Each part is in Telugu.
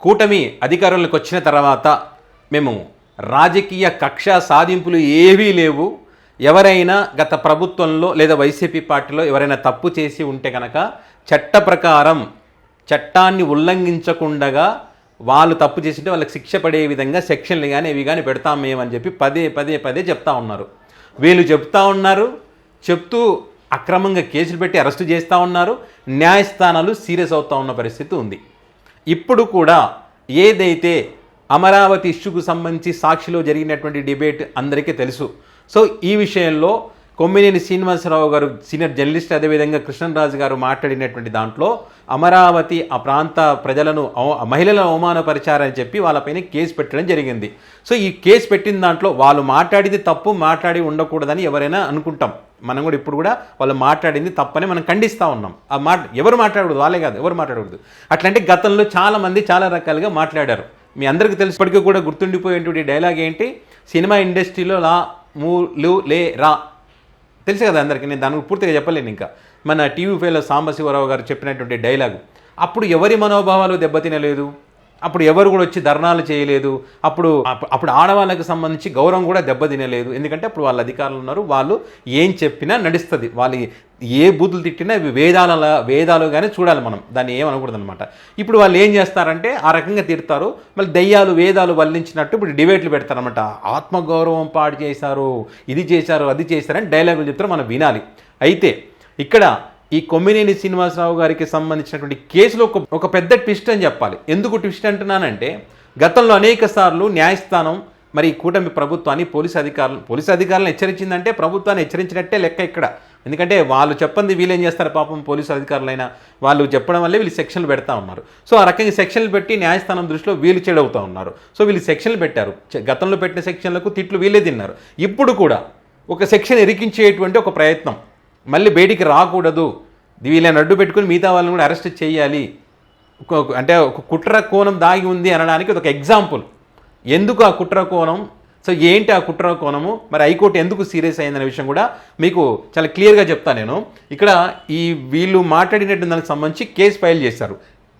కూటమి అధికారంలోకి వచ్చిన తర్వాత మేము రాజకీయ కక్ష సాధింపులు ఏవీ లేవు, ఎవరైనా గత ప్రభుత్వంలో లేదా వైసీపీ పార్టీలో ఎవరైనా తప్పు చేసి ఉంటే కనుక చట్ట ప్రకారం చట్టాన్ని ఉల్లంఘించకుండా వాళ్ళు తప్పు చేసింటే వాళ్ళకి శిక్ష పడే విధంగా సెక్షన్లు కానీ ఇవి కానీ పెడతాం మేమని చెప్పి పదే చెప్తా ఉన్నారు. వీళ్ళు చెప్తా ఉన్నారు, చెప్తూ అక్రమంగా కేసులు పెట్టి అరెస్టు చేస్తూ ఉన్నారు. న్యాయస్థానాలు సీరియస్ అవుతూ ఉన్న పరిస్థితి ఉంది. ఇప్పుడు కూడా ఏదైతే అమరావతి ఇష్యూకు సంబంధించి సాక్షిలో జరిగినటువంటి డిబేట్ అందరికీ తెలుసు. సో ఈ విషయంలో కొమ్మినేని శ్రీనివాసరావు గారు సీనియర్ జర్నలిస్ట్, అదేవిధంగా కృష్ణరాజు గారు మాట్లాడినటువంటి దాంట్లో అమరావతి ఆ ప్రాంత ప్రజలను మహిళలను అవమానపరిచారని చెప్పి వాళ్ళపైన కేసు పెట్టడం జరిగింది. సో ఈ కేసు పెట్టిన దాంట్లో వాళ్ళు మాట్లాడింది తప్పు, మాట్లాడి ఉండకూడదని ఎవరైనా అనుకుంటాం. మనం కూడా ఇప్పుడు కూడా వాళ్ళు మాట్లాడింది తప్పని మనం ఖండిస్తూ ఉన్నాం. ఆ ఎవరు మాట్లాడకూడదు, వాళ్ళే కాదు ఎవరు మాట్లాడకూడదు. అట్లంటే గతంలో చాలామంది చాలా రకాలుగా మాట్లాడారు. మీ అందరికీ తెలిసి ఇప్పటికీ కూడా గుర్తుండిపోయేటువంటి డైలాగ్ ఏంటి, సినిమా ఇండస్ట్రీలో లా మూలు లే రా, తెలుసు కదా అందరికీ. నేను దానికి పూర్తిగా చెప్పలేను. ఇంకా మన టీవీ ఫైవ్లో సాంబశివరావు గారు చెప్పినటువంటి డైలాగు, అప్పుడు ఎవరి మనోభావాలు దెబ్బతినలేదు, అప్పుడు ఎవరు కూడా వచ్చి ధర్నాలు చేయలేదు, అప్పుడు ఆడవాళ్ళకి సంబంధించి గౌరవం కూడా దెబ్బతినలేదు. ఎందుకంటే అప్పుడు వాళ్ళ అధికారులు ఉన్నారు, వాళ్ళు ఏం చెప్పినా నడుస్తుంది. వాళ్ళు ఏ బూతులు తిట్టినా ఇవి వేదాలుగానే చూడాలి, మనం దాన్ని ఏమనకూడదు అనమాట. ఇప్పుడు వాళ్ళు ఏం చేస్తారంటే ఆ రకంగా తిడతారు, మళ్ళీ దయ్యాలు వేదాలు వల్లించినట్టు ఇప్పుడు డిబేట్లు పెడతారనమాట. ఆత్మగౌరవం పాడు చేశారు, ఇది చేశారు, అది చేశారని డైలాగులు చెప్తారు, మనం వినాలి. అయితే ఇక్కడ ఈ కొమ్మినేని శ్రీనివాసరావు గారికి సంబంధించినటువంటి కేసులో ఒక పెద్ద ట్విస్ట్ అని చెప్పాలి. ఎందుకు ట్విస్ట్ అంటున్నానంటే, గతంలో అనేక సార్లు న్యాయస్థానం మరి కూటమి ప్రభుత్వాన్ని పోలీసు అధికారులను హెచ్చరించిందంటే ప్రభుత్వాన్ని హెచ్చరించినట్టే లెక్క ఇక్కడ. ఎందుకంటే వాళ్ళు చెప్పంది వీళ్ళేం చేస్తారు పాపం, పోలీసు అధికారులైనా వాళ్ళు చెప్పడం వల్లే వీళ్ళు సెక్షన్లు పెడతా ఉన్నారు. సో ఆ రకంగా సెక్షన్లు పెట్టి న్యాయస్థానం దృష్టిలో వీళ్ళు చెడవుతూ ఉన్నారు. సో వీళ్ళు సెక్షన్లు పెట్టారు, గతంలో పెట్టిన సెక్షన్లకు తిట్లు వీళ్ళే తిన్నారు. ఇప్పుడు కూడా ఒక సెక్షన్ ఇరికించేటువంటి ఒక ప్రయత్నం, మళ్ళీ బయటికి రాకూడదు, వీళ్ళని అడ్డు పెట్టుకుని మిగతా వాళ్ళని కూడా అరెస్ట్ చేయాలి, అంటే ఒక కుట్ర కోణం దాగి ఉంది అనడానికి ఒక ఎగ్జాంపుల్. ఎందుకు ఆ కుట్ర కోణం, సో ఏంటి ఆ కుట్ర కోణము, మరి హైకోర్టు ఎందుకు సీరియస్ అయిందనే విషయం కూడా మీకు చాలా క్లియర్గా చెప్తాను నేను. ఇక్కడ వీళ్ళు మాట్లాడినట్టు దానికి సంబంధించి కేసు ఫైల్ చేశారు.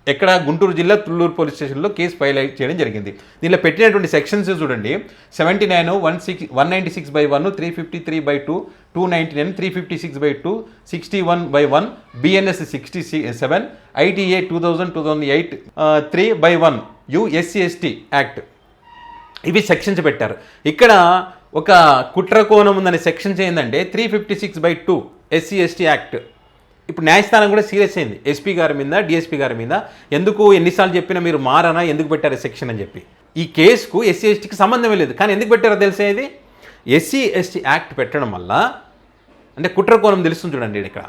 ఎక్కడ గుంటూరు జిల్లా తుళ్ళూరు పోలీస్ స్టేషన్లో కేసు ఫైల్ చేయడం జరిగింది. దీనిలో పెట్టినటువంటి సెక్షన్స్ చూడండి, 79, 196/1, 353/2, 299, 356/2, 61/1, BNS 67, ITA 2008, 3/1, SC/ST యాక్ట్, ఇవి సెక్షన్స్ పెట్టారు. ఇక్కడ ఒక కుట్ర కోణం ఉందనే సెక్షన్స్ ఏంటంటే 356/2 SC/ST యాక్ట్. ఇప్పుడు న్యాయస్థానం కూడా సీరియస్ అయింది ఎస్పీ గారి మీద, డిఎస్పీ గారి మీద. ఎందుకు ఎన్నిసార్లు చెప్పినా మీరు మారనా, ఎందుకు పెట్టారు సెక్షన్ అని చెప్పి. ఈ కేసుకు SC/STకి సంబంధమే లేదు, కానీ ఎందుకు పెట్టారో తెలిసేది. SC/ST యాక్ట్ పెట్టడం వల్ల అంటే కుట్ర కోణం తెలుస్తుంది చూడండి. ఇక్కడ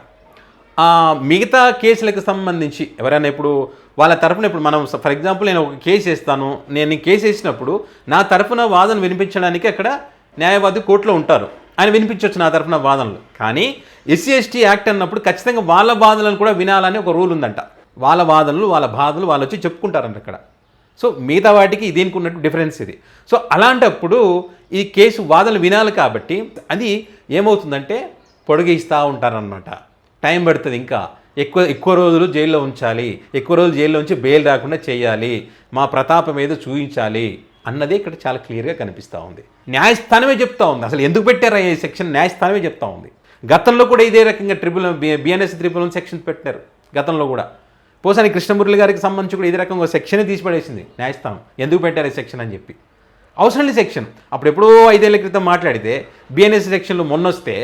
మిగతా కేసులకు సంబంధించి ఎవరైనా ఇప్పుడు వాళ్ళ తరఫున, ఇప్పుడు మనం ఫర్ ఎగ్జాంపుల్ నేను ఒక కేసు వేస్తాను, నేను కేసు వేసినప్పుడు నా తరఫున వాదన వినిపించడానికి అక్కడ న్యాయవాది కోర్టులో ఉంటారు, ఆయన వినిపించవచ్చు నా తరఫున వాదనలు. కానీ SC/ST యాక్ట్ అన్నప్పుడు ఖచ్చితంగా వాళ్ళ వాదనలను కూడా వినాలని ఒక రూల్ ఉందంట. వాళ్ళ వాదనలు, వాళ్ళ బాధలు వాళ్ళు వచ్చి చెప్పుకుంటారంట అక్కడ. సో మిగతా వాటికి దీనికి ఉన్నట్టు డిఫరెన్స్ ఇది. సో అలాంటప్పుడు ఈ కేసు వాదనలు వినాలి కాబట్టి అది ఏమవుతుందంటే పొడిగిస్తూ ఉంటారనమాట. టైం పడుతుంది, ఇంకా ఎక్కువ రోజులు జైల్లో ఉంచాలి, ఎక్కువ రోజులు జైల్లో ఉంచి బెయిల్ రాకుండా చేయాలి, మా ప్రతాపం ఏదో చూపించాలి అన్నదే ఇక్కడ చాలా క్లియర్గా కనిపిస్తూ ఉంది. న్యాయస్థానమే చెప్తా ఉంది అసలు ఎందుకు పెట్టారా ఈ సెక్షన్, న్యాయస్థానమే చెప్తా ఉంది. గతంలో కూడా ఇదే రకంగా BNS 311 సెక్షన్ పెట్టారు. గతంలో కూడా పోసాని కృష్ణమురళి గారికి సంబంధించి కూడా ఇదే రకంగా సెక్షన్ తీసిపడేసింది న్యాయస్థానం, ఎందుకు పెట్టారు ఈ సెక్షన్ అని చెప్పి. అవసరం లేదు సెక్షన్, అప్పుడు ఎప్పుడో 5 ఏళ్ల క్రితం మాట్లాడితే BNS సెక్షన్లు మొన్నొస్తే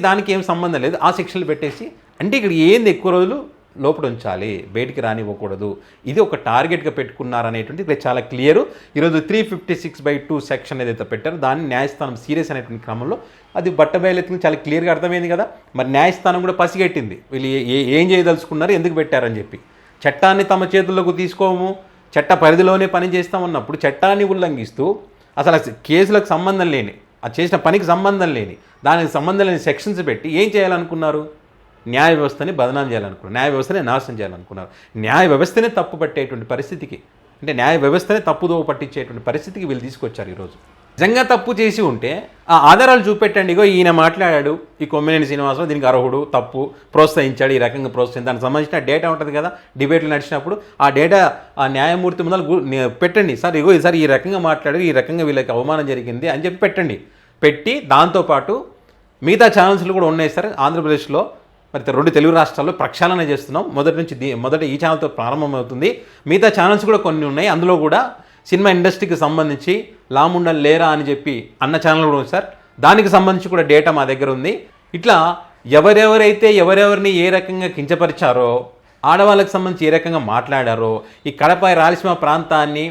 దానికి ఏం సంబంధం లేదు, ఆ సెక్షన్లు పెట్టేసి అంటే ఇక్కడ ఏంది ఎక్కువ రోజులు లోపల ఉంచాలి, బయటికి రానివ్వకూడదు, ఇది ఒక టార్గెట్గా పెట్టుకున్నారనేటువంటి ఇక్కడ చాలా క్లియరు. ఈరోజు 356/2 సెక్షన్ ఏదైతే పెట్టారో దాన్ని న్యాయస్థానం సీరియస్ అనేటువంటి క్రమంలో అది బట్టబయలెత్తుకుని చాలా క్లియర్గా అర్థమైంది కదా. మరి న్యాయస్థానం కూడా పసిగట్టింది వీళ్ళు ఏం చేయదలుచుకున్నారు, ఎందుకు పెట్టారని చెప్పి. చట్టాన్ని తమ చేతుల్లోకి తీసుకోము, చట్ట పరిధిలోనే పని చేస్తామన్నప్పుడు చట్టాన్ని ఉల్లంఘిస్తూ అసలు కేసులకు సంబంధం లేని, అది చేసిన పనికి సంబంధం లేని, దానికి సంబంధం లేని సెక్షన్స్ పెట్టి ఏం చేయాలనుకున్నారు, న్యాయ వ్యవస్థని బదనాం చేయాలనుకున్నారు, న్యాయ వ్యవస్థనే నాశనం చేయాలనుకున్నారు. న్యాయ వ్యవస్థనే తప్పు పట్టేటువంటి పరిస్థితికి, అంటే న్యాయ వ్యవస్థనే తప్పుదోవ పట్టించేటువంటి పరిస్థితికి వీళ్ళు తీసుకొచ్చారు ఈరోజు. నిజంగా తప్పు చేసి ఉంటే ఆ ఆధారాలు చూపెట్టండి. ఇగో ఈయన మాట్లాడాడు, ఈ కొమ్మినేని శ్రీనివాసరావు దీనికి అర్హుడు, తప్పు, ప్రోత్సహించాడు, ఈ రకంగా ప్రోత్సహించాడు, దానికి సంబంధించిన డేటా ఉంటుంది కదా డిబేట్లు నడిచినప్పుడు, ఆ డేటా ఆ న్యాయమూర్తి ముందర పెట్టండి. సార్ ఇగో ఈసారి ఈ రకంగా మాట్లాడు, ఈ రకంగా వీళ్ళకి అవమానం జరిగింది అని చెప్పి పెట్టండి. పెట్టి దాంతోపాటు మిగతా ఛానల్స్లు కూడా ఉన్నాయి సార్ ఆంధ్రప్రదేశ్లో, మరి 2 తెలుగు రాష్ట్రాల్లో ప్రక్షాళన చేస్తున్నాం. మొదట ఈ ఛానల్తో ప్రారంభమవుతుంది. మిగతా ఛానల్స్ కూడా కొన్ని ఉన్నాయి. అందులో కూడా సినిమా ఇండస్ట్రీకి సంబంధించి లాముండలు లేరా అని చెప్పి అన్న ఛానల్ కూడా ఉంది సార్. దానికి సంబంధించి కూడా డేటా మా దగ్గర ఉంది. ఇట్లా ఎవరెవరిని ఏ రకంగా కించపరిచారో, ఆడవాళ్ళకి సంబంధించి ఏ రకంగా మాట్లాడారో, ఈ కడప రాయలసీమ ప్రాంతాన్ని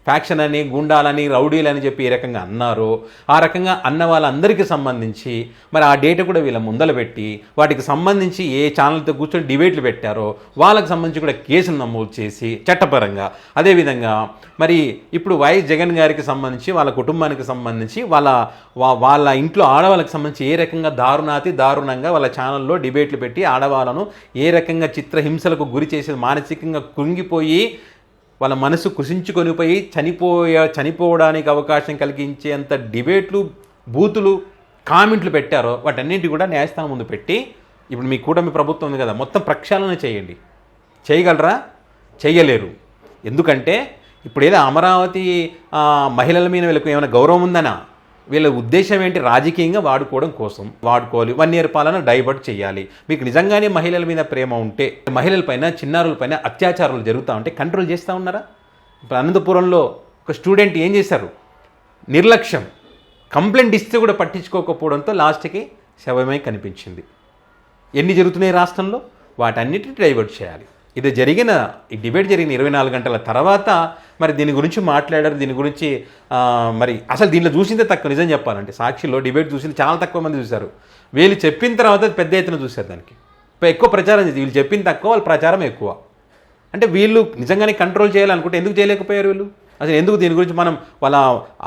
ఫ్యాక్షన్ అని, గుండాలని, రౌడీలని చెప్పి ఏ రకంగా అన్నారో, ఆ రకంగా అన్న వాళ్ళందరికీ సంబంధించి మరి ఆ డేటా కూడా వీళ్ళ ముందల పెట్టి, వాటికి సంబంధించి ఏ ఛానల్తో కూర్చొని డిబేట్లు పెట్టారో వాళ్ళకి సంబంధించి కూడా కేసులు నమోదు చేసి చట్టపరంగా, అదేవిధంగా మరి ఇప్పుడు వైఎస్ జగన్ గారికి సంబంధించి వాళ్ళ కుటుంబానికి సంబంధించి వాళ్ళ ఇంట్లో ఆడవాళ్ళకి సంబంధించి ఏ రకంగా దారుణంగా వాళ్ళ ఛానల్లో డిబేట్లు పెట్టి ఆడవాళ్ళను ఏ రకంగా చిత్రహింసలకు గురి చేసి మానసికంగా కృంగిపోయి వాళ్ళ మనసు కృషించుకొనిపోయి చనిపోవడానికి అవకాశం కలిగించేంత డిబేట్లు, బూతులు, కామెంట్లు పెట్టారో వాటన్నింటి కూడా న్యాయస్థానం ముందు పెట్టి ఇప్పుడు మీ కూటమి ప్రభుత్వం ఉంది కదా, మొత్తం ప్రక్షాళన చేయండి. చేయగలరా? చేయలేరు. ఎందుకంటే ఇప్పుడు ఏదో అమరావతి మహిళల మీద వీళ్ళకి ఏమైనా గౌరవం ఉందనా? వీళ్ళ ఉద్దేశం ఏంటి? రాజకీయంగా వాడుకోవడం కోసం వాడుకోవాలి. 1 year పాలన డైవర్ట్ చేయాలి. మీకు నిజంగానే మహిళల మీద ప్రేమ ఉంటే, మహిళలపైన, చిన్నారులపైన అత్యాచారాలు జరుగుతూ ఉంటే కంట్రోల్ చేస్తూ ఉన్నారా? ఇప్పుడు అనంతపురంలో ఒక స్టూడెంట్ ఏం చేశారు? నిర్లక్ష్యం. కంప్లైంట్ ఇస్తే కూడా పట్టించుకోకపోవడంతో లాస్ట్కి శవమై కనిపించింది. ఎన్ని జరుగుతున్నాయి రాష్ట్రంలో? వాటన్నిటిని డైవర్ట్ చేయాలి. ఈ డిబేట్ జరిగిన 24 గంటల తర్వాత మరి దీని గురించి మాట్లాడారు. దీని గురించి మరి అసలు దీనిలో చూసిందే తక్కువ. నిజం చెప్పాలంటే సాక్షిలో డిబేట్ చూసింది చాలా తక్కువ మంది చూశారు. వీళ్ళు చెప్పిన తర్వాత పెద్ద ఎత్తున చూశారు. దానికి ఎక్కువ ప్రచారం చేసి, వీళ్ళు చెప్పింది తక్కువ, వాళ్ళ ప్రచారం ఎక్కువ. అంటే వీళ్ళు నిజంగానే కంట్రోల్ చేయాలనుకుంటే ఎందుకు చేయలేకపోయారు వీళ్ళు? అసలు ఎందుకు దీని గురించి మనం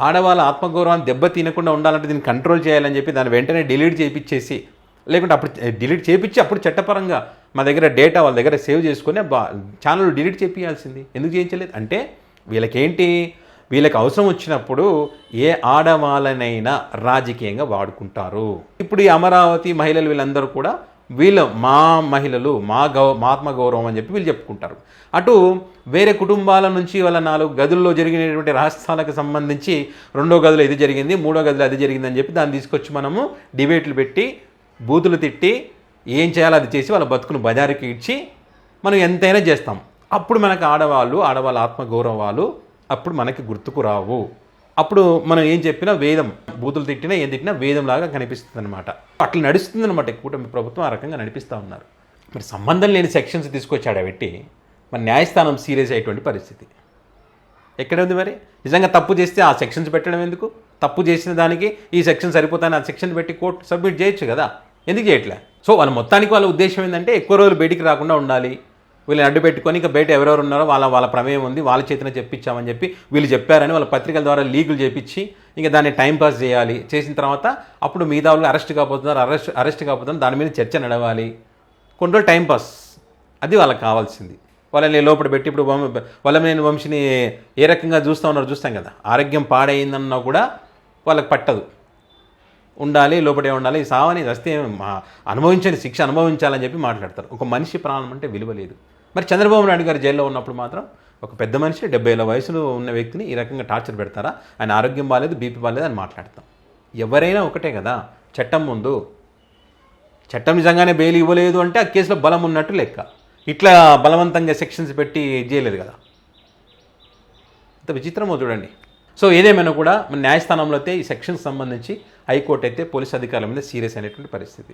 ఆడవాళ్ళ ఆత్మగౌరవాన్ని దెబ్బ తినకుండా ఉండాలంటే దీన్ని కంట్రోల్ చేయాలని చెప్పి దాన్ని వెంటనే డిలీట్ చేయించేసి, లేకుంటే అప్పుడు డిలీట్ చేయించి అప్పుడు చట్టపరంగా మా దగ్గర డేటా వాళ్ళ దగ్గర సేవ్ చేసుకొని ఛానల్ డిలీట్ చేయించాల్సింది. ఎందుకు చేయించలేదు అంటే వీళ్ళకి అవసరం వచ్చినప్పుడు ఏ ఆడవాళ్ళనైనా రాజకీయంగా వాడుకుంటారు. ఇప్పుడు ఈ అమరావతి మహిళలు వీళ్ళందరూ కూడా మా మహిళలు, మా ఆత్మగౌరవం అని చెప్పి వీళ్ళు చెప్పుకుంటారు. అటు వేరే కుటుంబాల నుంచి వాళ్ళ 4 గదుల్లో జరిగినటువంటి రహస్యాలకు సంబంధించి 2వ గదిలో ఇది జరిగింది, 3వ గదిలో అది జరిగిందని చెప్పి దాన్ని తీసుకొచ్చి మనము డిబేట్లు పెట్టి, బూతులు తిట్టి, ఏం చేయాలో అది చేసి వాళ్ళ బతుకును బజారుకి ఇచ్చి మనం ఎంతైనా చేస్తాం. అప్పుడు మనకు ఆడవాళ్ళ ఆత్మగౌరవాలు అప్పుడు మనకి గుర్తుకు రావు. అప్పుడు మనం ఏం చెప్పినా వేదం, బూతులు తిట్టినా ఏం తిట్టినా వేదంలాగా కనిపిస్తుంది అనమాట. అట్లా నడుస్తుంది అనమాట. కూటమి ప్రభుత్వం ఆ రకంగా నడిపిస్తూ ఉన్నారు. మరి సంబంధం లేని సెక్షన్స్ తీసుకొచ్చాడు పెట్టి మరి న్యాయస్థానం సీరియస్ అయ్యేటువంటి పరిస్థితి ఎక్కడ ఉంది? మరి నిజంగా తప్పు చేస్తే ఆ సెక్షన్స్ పెట్టడం ఎందుకు? తప్పు చేసిన దానికి ఈ సెక్షన్ సరిపోతాయని ఆ సెక్షన్ పెట్టి కోర్టు సబ్మిట్ చేయొచ్చు కదా, ఎందుకు చేయట్లే? సో వాళ్ళ ఉద్దేశం ఏంటంటే ఎక్కువ రోజులు బయటికి రాకుండా ఉండాలి, వీళ్ళని అడ్డు పెట్టుకొని ఇంకా బయట ఎవరెవరు ఉన్నారో వాళ్ళ ప్రమేయం ఉంది, వాళ్ళ చేతిన చెప్పించామని చెప్పి వీళ్ళు చెప్పారని వాళ్ళ పత్రికల ద్వారా లీకులు చేపించి ఇంకా దాన్ని టైంపాస్ చేయాలి. చేసిన తర్వాత అప్పుడు మిగతా వాళ్ళు అరెస్ట్ కాకపోతున్నారు, దాని మీద చర్చ నడవాలి. కొన్ని రోజులు టైంపాస్, అది వాళ్ళకి కావాల్సింది. వాళ్ళని లోపల పెట్టి ఇప్పుడు వల్లభనేని వంశీని ఏ రకంగా చూస్తాం కదా, ఆరోగ్యం పాడైందన్నా కూడా వాళ్ళకి పట్టదు. ఉండాలి, లోపడే ఉండాలి, ఈ సావని వస్తే అనుభవించని శిక్ష అనుభవించాలని చెప్పి మాట్లాడతారు. ఒక మనిషి ప్రాణం అంటే విలువ లేదు. మరి చంద్రబాబు నాయుడు గారు జైల్లో ఉన్నప్పుడు మాత్రం ఒక పెద్ద మనిషి 70 ఏళ్ల వయసులో ఉన్న వ్యక్తిని ఈ రకంగా టార్చర్ పెడతారా? ఆయన ఆరోగ్యం బాగాలేదు, బీపీ బాగాలేదు అని మాట్లాడతాం. ఎవరైనా ఒకటే కదా చట్టం ముందు. చట్టం నిజంగానే బెయిల్ ఇవ్వలేదు అంటే ఆ కేసులో బలం ఉన్నట్టు లెక్క. ఇట్లా బలవంతంగా సెక్షన్స్ పెట్టి చేయలేదు కదా. అంత విచిత్రమో చూడండి. సో ఏదేమైనా కూడా మన న్యాయస్థానంలో అయితే ఈ సెక్షన్కి సంబంధించి హైకోర్టు అయితే పోలీస్ అధికారుల మీద సీరియస్ అయినటువంటి పరిస్థితి.